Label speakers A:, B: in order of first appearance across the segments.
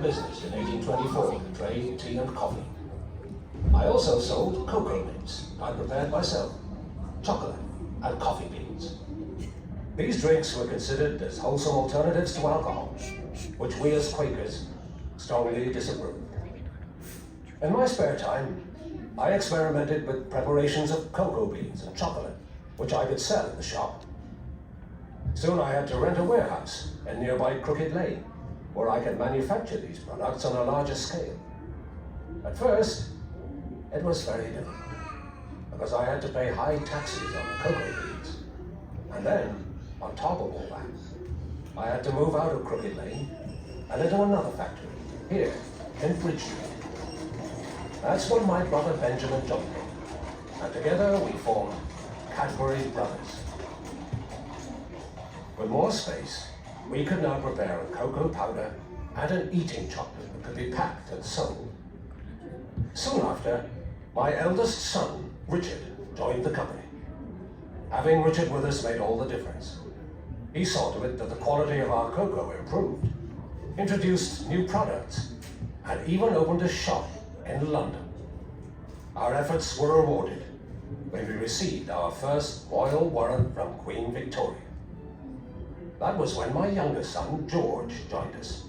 A: business in 1824 to trade tea and coffee. I also sold cocoa nibs I prepared myself, chocolate and coffee beans. These drinks were considered as wholesome alternatives to alcohol, which we as Quakers strongly disapproved. In my spare time, I experimented with preparations of cocoa beans and chocolate, which I could sell in the shop. Soon I had to rent a warehouse in nearby Crooked Lane, where I could manufacture these products on a larger scale. At first, it was very difficult, because I had to pay high taxes on the cocoa beans. And then, on top of all that, I had to move out of Crooked Lane and into another factory, here in Bridge Street. That's when my brother Benjamin joined me, and together we formed Cadbury Brothers. With more space, we could now prepare a cocoa powder and an eating chocolate that could be packed and sold. Soon after, my eldest son, Richard, joined the company. Having Richard with us made all the difference. He saw to it that the quality of our cocoa improved, introduced new products, and even opened a shop in London. Our efforts were rewarded when we received our first royal warrant from Queen Victoria. That was when my youngest son, George, joined us.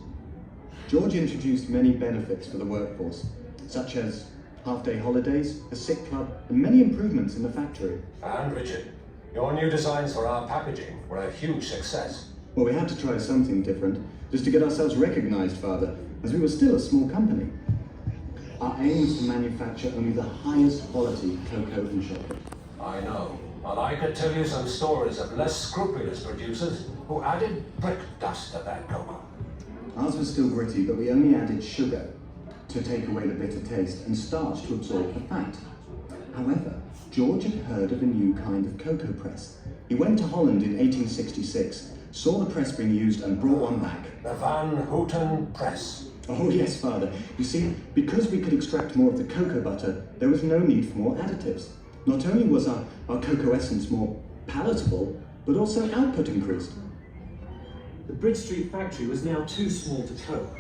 B: George introduced many benefits for the workforce, such as half-day holidays, a sick club, and many improvements in the factory.
A: And Richard, your new designs for our packaging were a huge success.
B: Well, we had to try something different, just to get ourselves recognized, Father, as we were still a small company. Our aim was to manufacture only the highest quality cocoa and chocolate.
A: I know, but I could tell you some stories of less scrupulous producers who added brick dust to their cocoa.
B: Ours was still gritty, but we only added sugar to take away the bitter taste and starch to absorb the fat. However, George had heard of a new kind of cocoa press. He went to Holland in 1866, saw the press being used and brought one back.
A: The Van Houten Press.
B: Oh yes, Father. You see, because we could extract more of the cocoa butter, there was no need for more additives. Not only was our cocoa essence more palatable, but also output increased.
C: The Bridge Street factory was now too small to cope,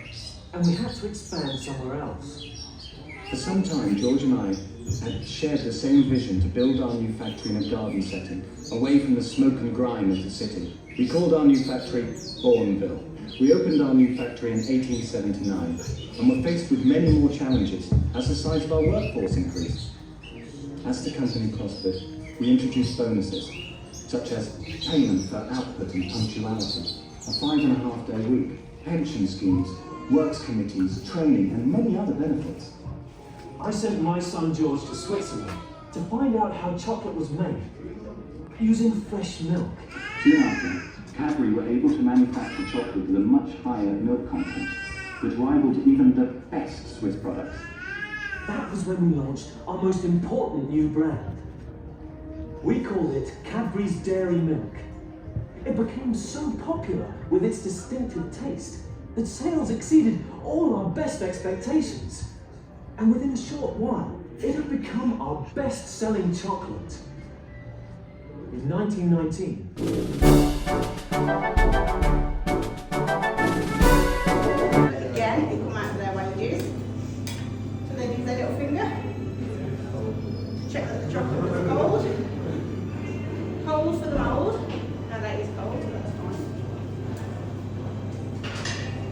C: and we had to expand somewhere else.
B: For some time, George and I had shared the same vision to build our new factory in a garden setting, away from the smoke and grime of the city. We called our new factory Bourneville. We opened our new factory in 1879, and were faced with many more challenges as the size of our workforce increased. As the company prospered, we introduced bonuses, such as payment for output and punctuality, a 5.5-day week, pension schemes, works committees, training, and many other benefits.
C: I sent my son George to Switzerland to find out how chocolate was made, using fresh milk.
B: Soon after, Cadbury were able to manufacture chocolate with a much higher milk content that rivaled even the best Swiss products.
C: That was when we launched our most important new brand. We called it Cadbury's Dairy Milk. It became so popular with its distinctive taste that sales exceeded all our best expectations. And within a short while, it had become our best-selling chocolate. In 1919,
D: again, they come out of their wedges. So they use their little finger to check that the chocolate was cold. Cold for the mould. Now that is cold, so that's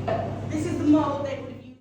D: fine. This is the mould they would have used.